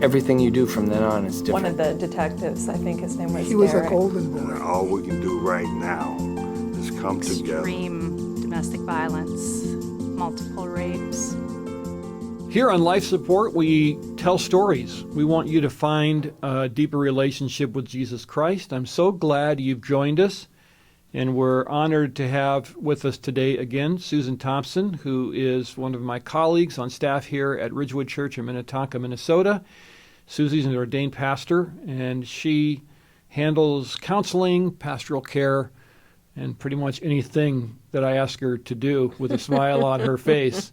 everything you do from then on is different. One of the detectives, I think his name was He was a Derek. golden boy. And all we can do right now is come together. Extreme domestic violence, multiple rapes. Here on Life Support, we tell stories. We want you to find a deeper relationship with Jesus Christ. I'm so glad you've joined us, and we're honored to have with us today again Susan Thompson, who is one of my colleagues on staff here at Ridgewood Church in Minnetonka, Minnesota. Susie's an ordained pastor, and she handles counseling, pastoral care, and pretty much anything that I ask her to do with a smile on her face.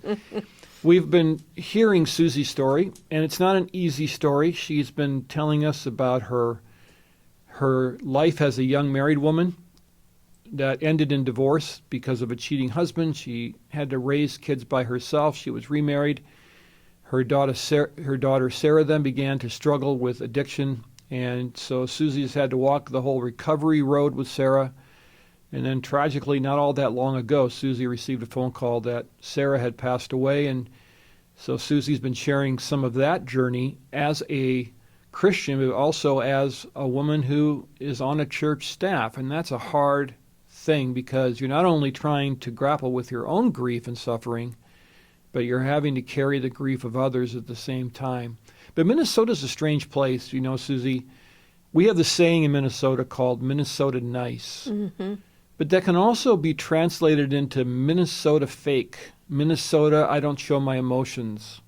We've been hearing Susie's story, and it's not an easy story. She's been telling us about her life as a young married woman that ended in divorce because of a cheating husband. She had to raise kids by herself. She was remarried. Her daughter Sarah then began to struggle with addiction, and so Susie's had to walk the whole recovery road with Sarah. And then tragically, not all that long ago, Susie received a phone call that Sarah had passed away. And so Susie's been sharing some of that journey as a Christian, but also as a woman who is on a church staff. And that's a hard thing because you're not only trying to grapple with your own grief and suffering, but you're having to carry the grief of others at the same time. But Minnesota's a strange place. You know, Susie, we have the saying in Minnesota called Minnesota nice. Mm-hmm. But that can also be translated into Minnesota fake. Minnesota, I don't show my emotions.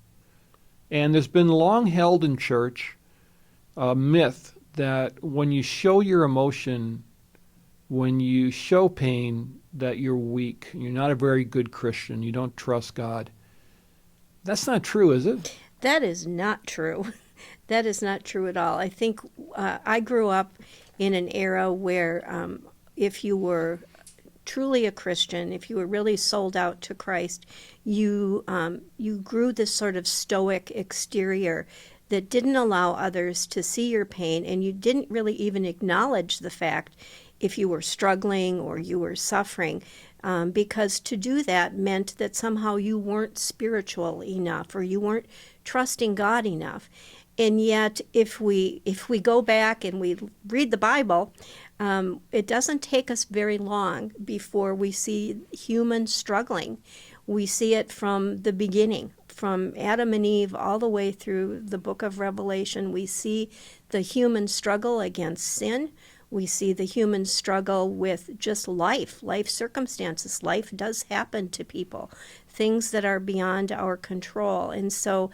And there's been long held in church a myth that when you show your emotion, when you show pain, that you're weak. You're not a very good Christian. You don't trust God. That's not true, is it? That is not true. That is not true at all. I think I grew up in an era where if you were truly a Christian, if you were really sold out to Christ, you grew this sort of stoic exterior that didn't allow others to see your pain, and you didn't really even acknowledge the fact if you were struggling or you were suffering, because to do that meant that somehow you weren't spiritual enough or you weren't trusting God enough. And yet, if we go back and we read the Bible, it doesn't take us very long before we see humans struggling. We see it from the beginning, from Adam and Eve all the way through the book of Revelation. We see the human struggle against sin. We see the human struggle with just life circumstances. Life does happen to people, things that are beyond our control. And so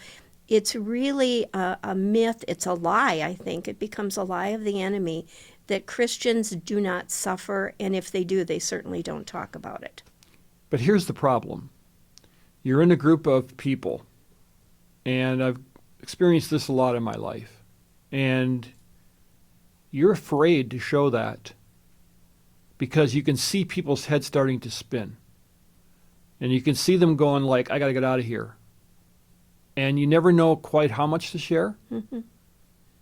it's really a myth. It's a lie, I think. It becomes a lie of the enemy that Christians do not suffer, and if they do, they certainly don't talk about it. But here's the problem. You're in a group of people, and I've experienced this a lot in my life, and you're afraid to show that because you can see people's heads starting to spin, and you can see them going like, I got to get out of here. And you never know quite how much to share. Mm-hmm.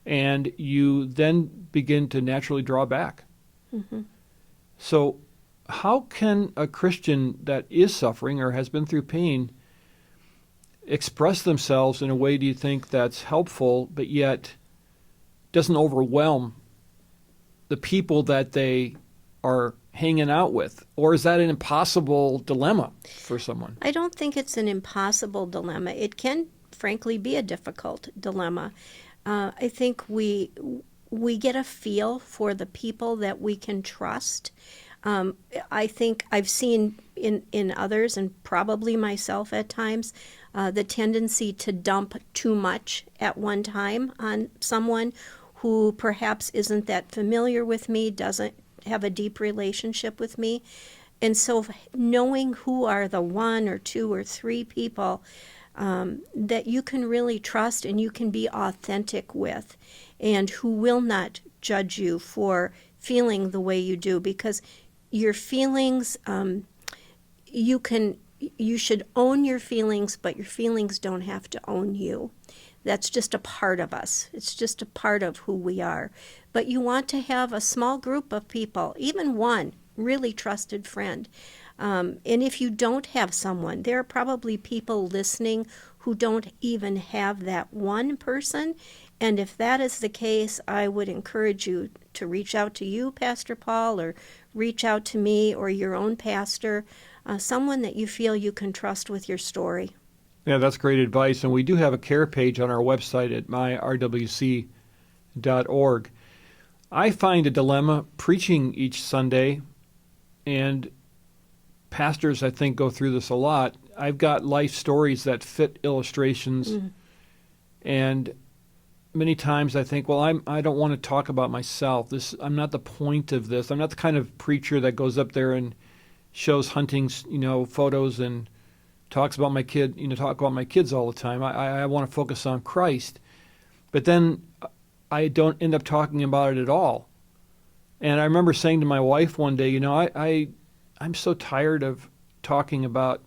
And you then begin to naturally draw back. Mm-hmm. So how can a Christian that is suffering or has been through pain express themselves in a way, do you think, that's helpful, but yet doesn't overwhelm the people that they are hanging out with? Or is that an impossible dilemma for someone? I don't think it's an impossible dilemma. It can frankly be a difficult dilemma. I think we get a feel for the people that we can trust. I think I've seen in others, and probably myself at times, the tendency to dump too much at one time on someone who perhaps isn't that familiar with me, doesn't have a deep relationship with me. And so knowing who are the one or two or three people that you can really trust and you can be authentic with, and who will not judge you for feeling the way you do, because your feelings, you should own your feelings, but your feelings don't have to own you. That's just a part of us. It's just a part of who we are. But you want to have a small group of people, even one really trusted friend. And if you don't have someone, there are probably people listening who don't even have that one person. And if that is the case, I would encourage you to reach out to you, Pastor Paul, or reach out to me or your own pastor, someone that you feel you can trust with your story. Yeah, that's great advice. And we do have a care page on our website at myrwc.org. I find a dilemma preaching each Sunday, and pastors, I think, go through this a lot. I've got life stories that fit illustrations, and many times I think, well, I don't want to talk about myself. I'm not the point of this. I'm not the kind of preacher that goes up there and shows hunting, photos and talk about my kids all the time. I want to focus on Christ. But then I don't end up talking about it at all. And I remember saying to my wife one day, I'm so tired of talking about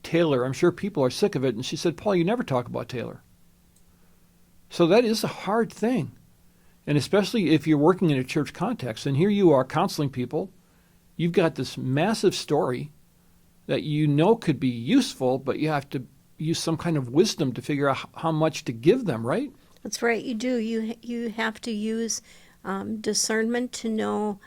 Taylor. I'm sure people are sick of it. And she said, Paul, you never talk about Taylor. So that is a hard thing. And especially if you're working in a church context, and here you are counseling people, you've got this massive story that could be useful, but you have to use some kind of wisdom to figure out how much to give them, right? That's right, you do. You have to use discernment to know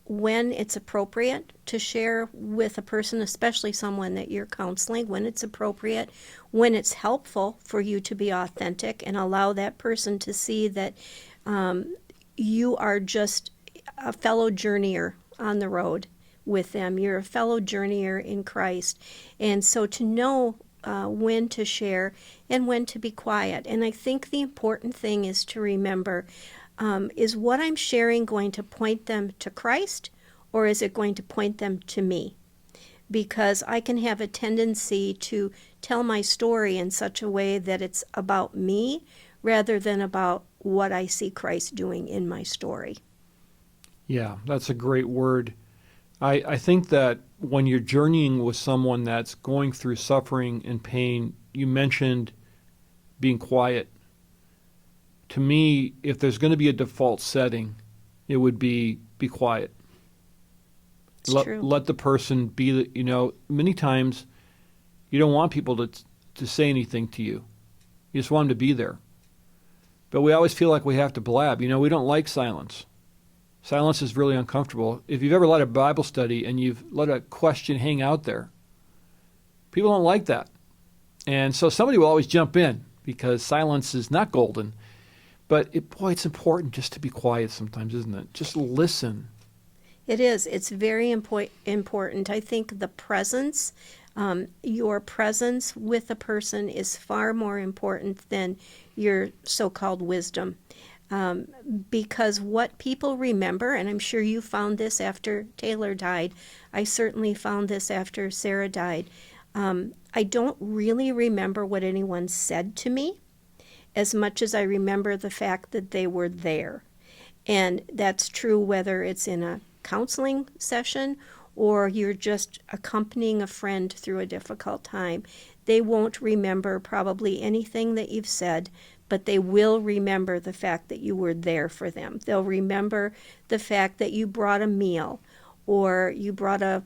when it's appropriate to share with a person, especially someone that you're counseling, when it's appropriate, when it's helpful for you to be authentic and allow that person to see that you are just a fellow journeyer on the road with them. You're a fellow journeyer in Christ. And so to know when to share and when to be quiet. And I think the important thing is to remember, is what I'm sharing going to point them to Christ, or is it going to point them to me? Because I can have a tendency to tell my story in such a way that it's about me rather than about what I see Christ doing in my story. Yeah, that's a great word. I think that when you're journeying with someone that's going through suffering and pain, you mentioned being quiet. To me, if there's going to be a default setting, it would be quiet. It's true. Let the person be, many times you don't want people to say anything to you. You just want them to be there. But we always feel like we have to blab. We don't like silence. Silence is really uncomfortable. If you've ever led a Bible study and you've let a question hang out there, people don't like that. And so somebody will always jump in because silence is not golden. But it's important just to be quiet sometimes, isn't it? Just listen. It is. It's very important. I think the presence, your presence with a person is far more important than your so-called wisdom. Because what people remember, and I'm sure you found this after Taylor died, I certainly found this after Sarah died, I don't really remember what anyone said to me as much as I remember the fact that they were there. And that's true whether it's in a counseling session or you're just accompanying a friend through a difficult time. They won't remember probably anything that you've said, but they will remember the fact that you were there for them. They'll remember the fact that you brought a meal, or you brought a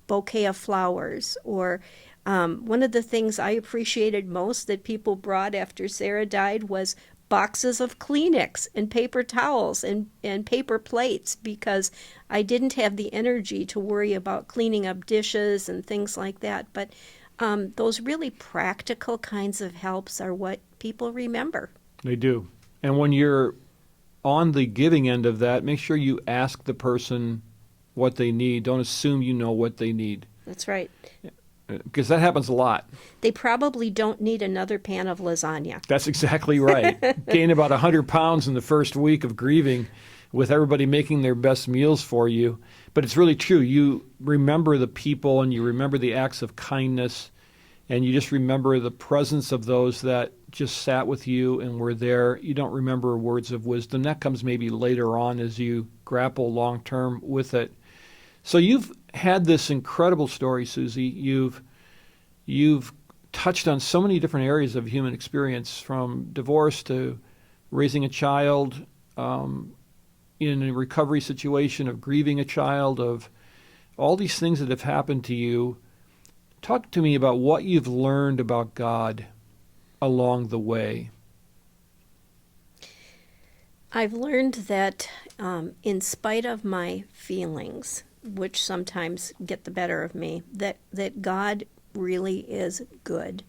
bouquet of flowers, or one of the things I appreciated most that people brought after Sarah died was boxes of Kleenex and paper towels and paper plates, because I didn't have the energy to worry about cleaning up dishes and things like that. But those really practical kinds of helps are what people remember. They do. And when you're on the giving end of that, make sure you ask the person what they need. Don't assume you know what they need. That's right. Because that happens a lot. They probably don't need another pan of lasagna. That's exactly right. Gain about 100 pounds in the first week of grieving with everybody making their best meals for you. But it's really true. You remember the people and you remember the acts of kindness, and you just remember the presence of those that just sat with you and were there. You don't remember words of wisdom. That comes maybe later on as you grapple long-term with it. So you've had this incredible story, Susie. You've touched on so many different areas of human experience, from divorce to raising a child, in a recovery situation, of grieving a child, of all these things that have happened to you. Talk to me about what you've learned about God along the way? I've learned that in spite of my feelings, which sometimes get the better of me, that God really is good.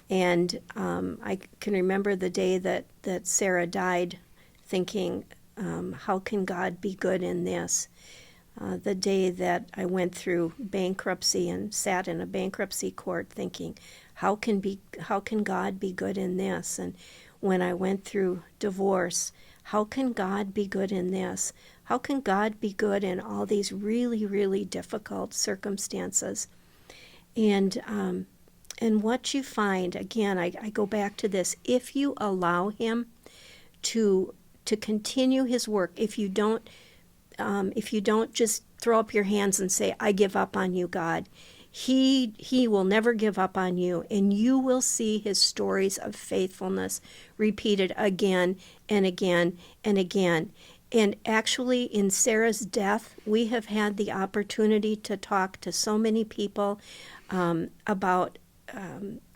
And I can remember the day that Sarah died, thinking, how can God be good in this? The day that I went through bankruptcy and sat in a bankruptcy court thinking, how can God be good in this? And when I went through divorce, how can God be good in this? How can God be good in all these really, really difficult circumstances? And what you find, again, I go back to this, if you allow him to continue his work, if you don't just throw up your hands and say, I give up on you, God, he will never give up on you, and you will see his stories of faithfulness repeated again and again and again. And actually, in Sarah's death, we have had the opportunity to talk to so many people about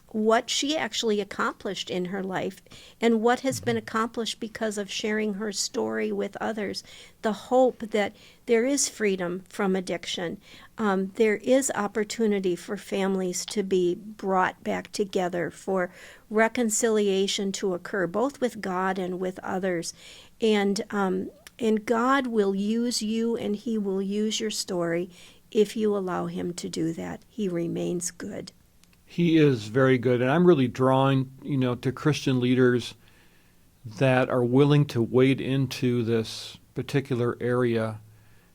what she actually accomplished in her life and what has been accomplished because of sharing her story with others. The hope that there is freedom from addiction. There is opportunity for families to be brought back together, for reconciliation to occur, both with God and with others. And God will use you, and he will use your story if you allow him to do that. He remains good. He is very good, and I'm really drawing, to Christian leaders that are willing to wade into this particular area.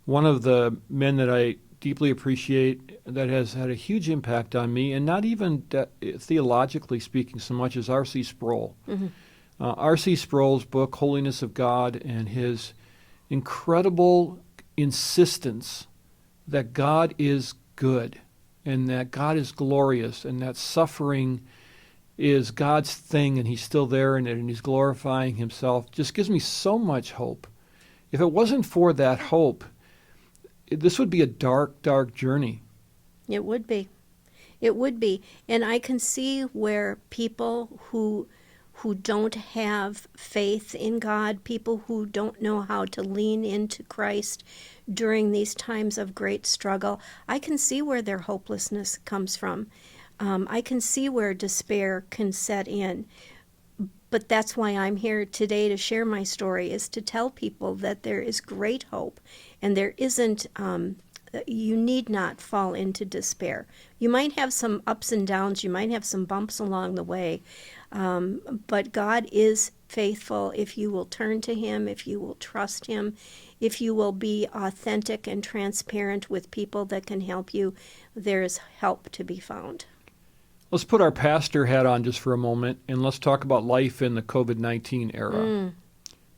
One of the men that I deeply appreciate that has had a huge impact on me, and not even theologically speaking so much, as R.C. Sproul. Mm-hmm. R.C. Sproul's book, Holiness of God, and his incredible insistence that God is good, and that God is glorious, and that suffering is God's thing, and he's still there in it, and he's glorifying himself, just gives me so much hope. If it wasn't for that hope, this would be a dark, dark journey. It would be. It would be. And I can see where people who don't have faith in God, people who don't know how to lean into Christ during these times of great struggle, I can see where their hopelessness comes from. I can see where despair can set in. But that's why I'm here today to share my story, is to tell people that there is great hope, and there isn't, you need not fall into despair. You might have some ups and downs, you might have some bumps along the way, but God is faithful if you will turn to him, if you will trust him, if you will be authentic and transparent with people that can help you. There is help to be found. Let's put our pastor hat on just for a moment, and let's talk about life in the COVID-19 era.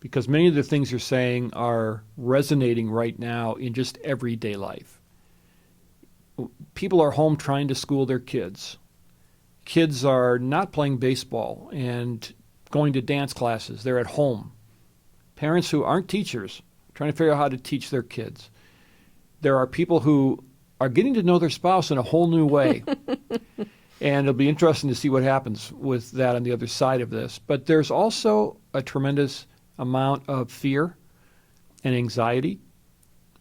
Because many of the things you're saying are resonating right now in just everyday life. People are home trying to school their kids. Kids are not playing baseball and going to dance classes. They're at home. Parents who aren't teachers trying to figure out how to teach their kids. There are people who are getting to know their spouse in a whole new way. And it'll be interesting to see what happens with that on the other side of this. But there's also a tremendous amount of fear and anxiety.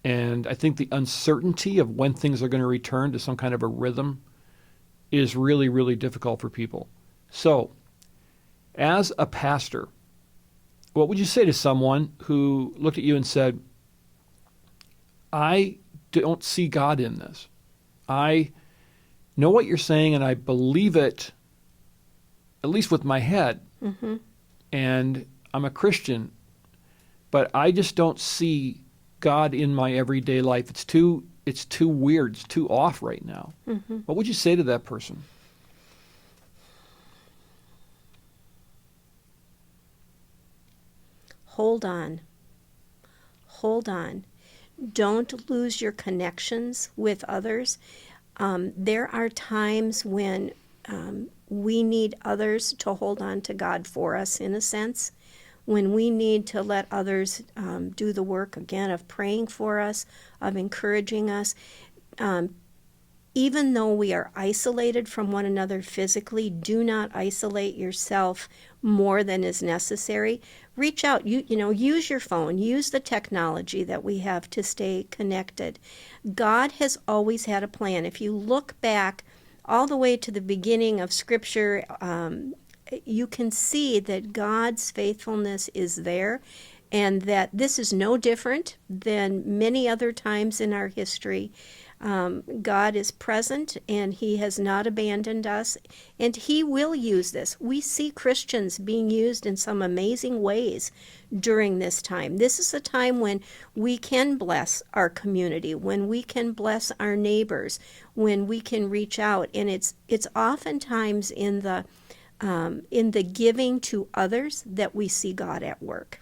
And I think the uncertainty of when things are going to return to some kind of a rhythm is really, really difficult for people. So, as a pastor, what would you say to someone who looked at you and said, I don't see God in this. I know what you're saying, and I believe it, at least with my head. Mm-hmm. And I'm a Christian, but I just don't see God in my everyday life. It's too weird. It's too off right now. Mm-hmm. What would you say to that person? Hold on. Hold on. Don't lose your connections with others. There are times when we need others to hold on to God for us, in a sense, when we need to let others do the work, again, of praying for us, of encouraging us. even though we are isolated from one another physically, do not isolate yourself more than is necessary. Reach out. Use your phone. Use the technology that we have to stay connected. God has always had a plan. If you look back all the way to the beginning of Scripture, you can see that God's faithfulness is there, and that this is no different than many other times in our history. God is present, and He has not abandoned us, and He will use this. We see Christians being used in some amazing ways during this time. This is a time when we can bless our community, when we can bless our neighbors, when we can reach out, and it's oftentimes in the giving to others that we see God at work.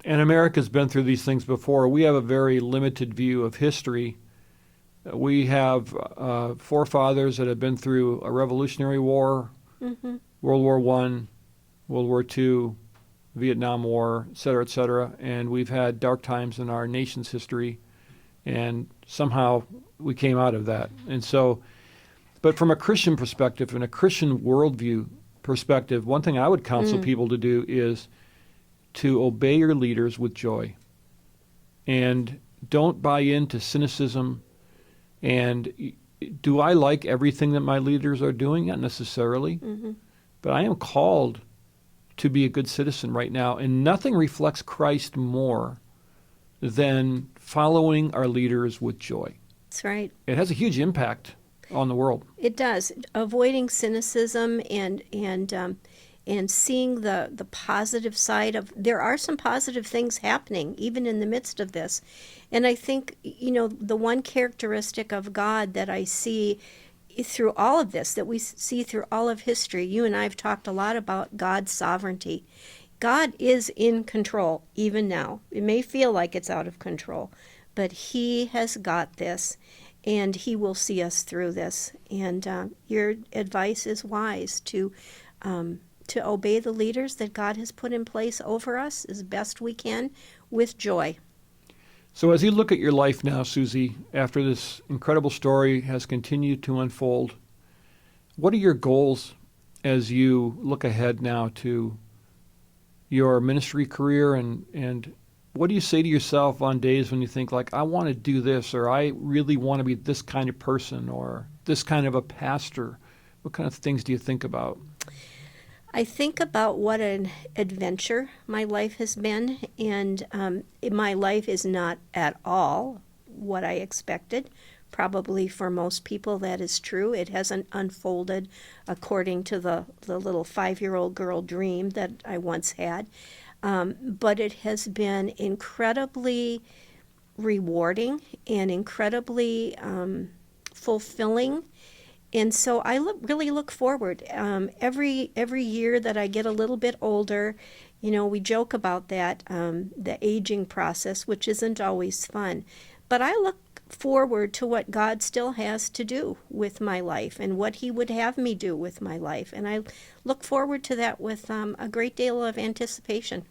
And America's been through these things before. We have a very limited view of history. We have forefathers that have been through a Revolutionary War, Mm-hmm. World War I, World War II, Vietnam War, et cetera, and we've had dark times in our nation's history, and somehow we came out of that. And so, but from a Christian perspective and a Christian worldview perspective, one thing I would counsel people to do is to obey your leaders with joy. And don't buy into cynicism. And do I like everything that my leaders are doing? Not necessarily. Mm-hmm. But I am called to be a good citizen right now. And nothing reflects Christ more than following our leaders with joy. That's right. It has a huge impact on the world. It does. Avoiding cynicism and seeing the positive side of, there are some positive things happening even in the midst of this. And I think, the one characteristic of God that I see through all of this, that we see through all of history, you and I have talked a lot about God's sovereignty. God is in control even now. It may feel like it's out of control, but He has got this, and He will see us through this. And your advice is wise to obey the leaders that God has put in place over us as best we can with joy. So as you look at your life now, Susie, after this incredible story has continued to unfold, what are your goals as you look ahead now to your ministry career, and what do you say to yourself on days when you think, like, I want to do this, or I really want to be this kind of person, or this kind of a pastor? What kind of things do you think about? I think about what an adventure my life has been, and my life is not at all what I expected. Probably for most people that is true. It hasn't unfolded according to the little 5-year-old girl dream that I once had. But it has been incredibly rewarding and incredibly fulfilling. And so I really look forward. Every year that I get a little bit older, we joke about that, the aging process, which isn't always fun. But I look forward to what God still has to do with my life and what He would have me do with my life. And I look forward to that with a great deal of anticipation.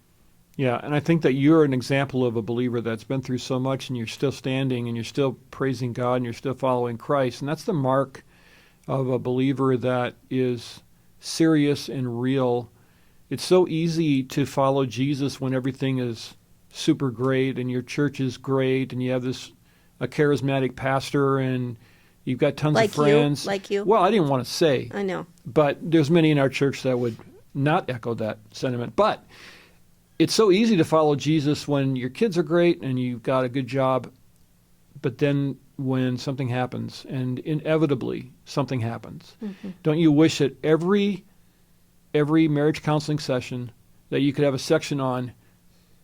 Yeah, and I think that you're an example of a believer that's been through so much, and you're still standing, and you're still praising God, and you're still following Christ. And that's the mark of a believer that is serious and real. It's so easy to follow Jesus when everything is super great and your church is great and you have a charismatic pastor and you've got tons of friends. Like you. Well, I didn't want to say. I know. But there's many in our church that would not echo that sentiment. But it's so easy to follow Jesus when your kids are great and you've got a good job. But then when something happens, and inevitably something happens, don't you wish that every marriage counseling session that you could have a section on,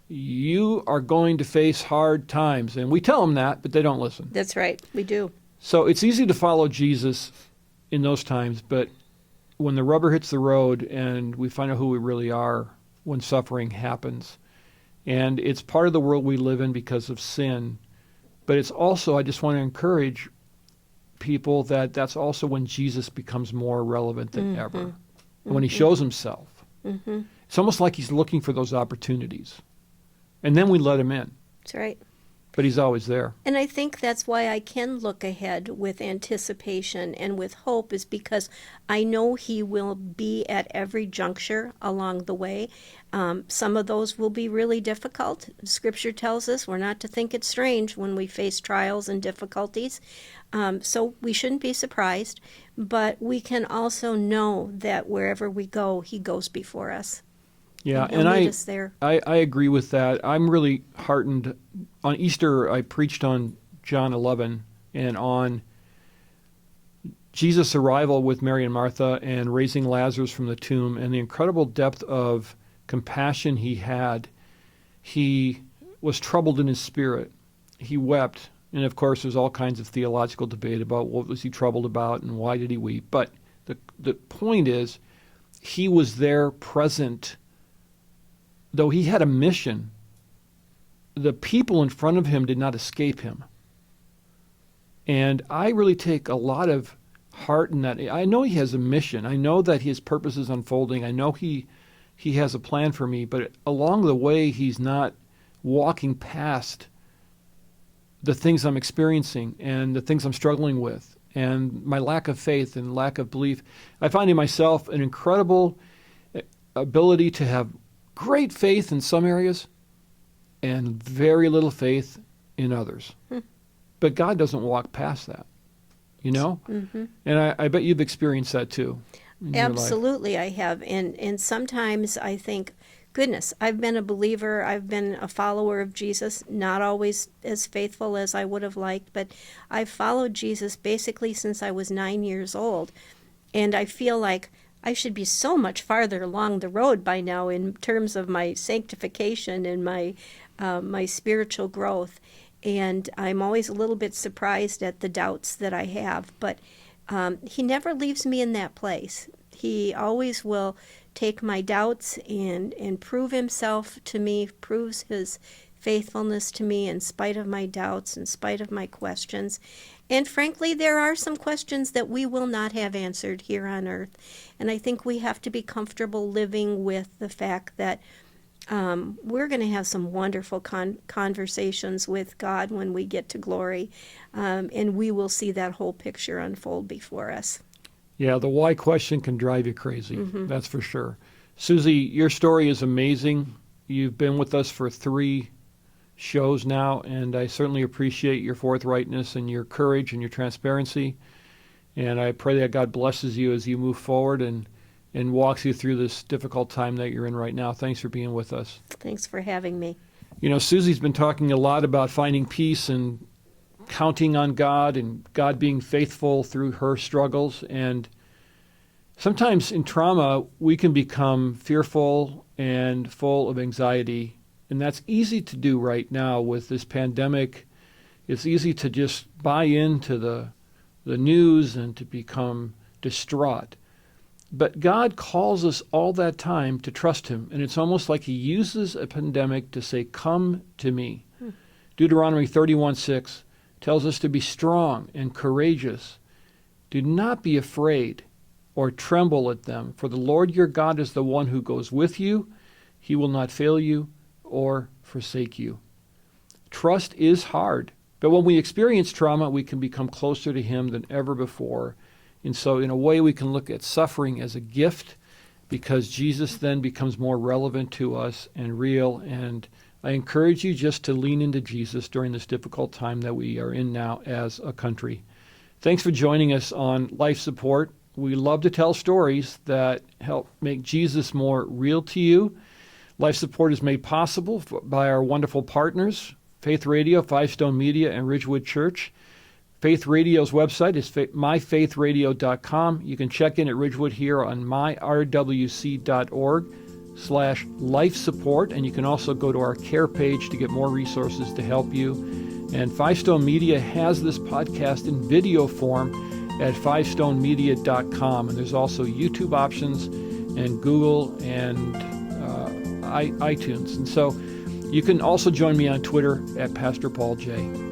you are going to face hard times? And we tell them that, but they don't listen. That's right. We do. So it's easy to follow Jesus in those times, but when the rubber hits the road and we find out who we really are when suffering happens, and it's part of the world we live in because of sin, but it's also, I just want to encourage people that that's also when Jesus becomes more relevant than ever. When He shows Himself. It's almost like He's looking for those opportunities. And then we let Him in. That's right. but he's always there. And I think that's why I can look ahead with anticipation and with hope, is because I know he will be at every juncture along the way. Some of those will be really difficult. Scripture tells us we're not to think it strange when we face trials and difficulties. So we shouldn't be surprised, but we can also know that wherever we go, he goes before us. Yeah, He'll and lead us there. I agree with that. I'm really heartened. On Easter, I preached on John 11 and on Jesus' arrival with Mary and Martha and raising Lazarus from the tomb and the incredible depth of compassion he had. He was troubled in his spirit. He wept. And of course, there's all kinds of theological debate about what was he troubled about and why did he weep. But the point is, he was there present. Though he had a mission, the people in front of him did not escape him. And I really take a lot of heart in that. I know he has a mission. I know that his purpose is unfolding. I know he has a plan for me. But along the way, he's not walking past the things I'm experiencing and the things I'm struggling with and my lack of faith and lack of belief. I find in myself an incredible ability to have great faith in some areas and very little faith in others. But God doesn't walk past that, you know? Mm-hmm. And I bet you've experienced that too. Absolutely, I have. And sometimes I think, goodness, I've been a believer, I've been a follower of Jesus, not always as faithful as I would have liked, but I've followed Jesus basically since I was 9 years old. And I feel like I should be so much farther along the road by now in terms of my sanctification and my spiritual growth. And I'm always a little bit surprised at the doubts that I have. But he never leaves me in that place. He always will take my doubts and prove himself to me, proves his faithfulness to me in spite of my doubts, in spite of my questions. And frankly, there are some questions that we will not have answered here on earth. And I think we have to be comfortable living with the fact that we're going to have some wonderful conversations with God when we get to glory. And we will see that whole picture unfold before us. Yeah, the why question can drive you crazy. Mm-hmm. That's for sure. Susie, your story is amazing. You've been with us for 3 shows now, and I certainly appreciate your forthrightness and your courage and your transparency. And I pray that God blesses you as you move forward and walks you through this difficult time that you're in right now. Thanks for being with us. Thanks for having me. You know, Susie's been talking a lot about finding peace and counting on God and God being faithful through her struggles. And sometimes in trauma, we can become fearful and full of anxiety. And that's easy to do right now with this pandemic. It's easy to just buy into the news and to become distraught. But God calls us all that time to trust him. And it's almost like he uses a pandemic to say, come to me. Deuteronomy 31:6 tells us to be strong and courageous. Do not be afraid or tremble at them, for the Lord your God is the one who goes with you. He will not fail you or forsake you. Trust is hard, but when we experience trauma, we can become closer to him than ever before. And so in a way, we can look at suffering as a gift because Jesus then becomes more relevant to us and real. And I encourage you just to lean into Jesus during this difficult time that we are in now as a country. Thanks for joining us on Life Support. We love to tell stories that help make Jesus more real to you. Life Support is made possible by our wonderful partners, Faith Radio, Five Stone Media, and Ridgewood Church. Faith Radio's website is myfaithradio.com. You can check in at Ridgewood here on myrwc.org/life support, and you can also go to our care page to get more resources to help you. And Five Stone Media has this podcast in video form at fivestonemedia.com, and there's also YouTube options and Google and iTunes. And so you can also join me on Twitter at Pastor Paul J.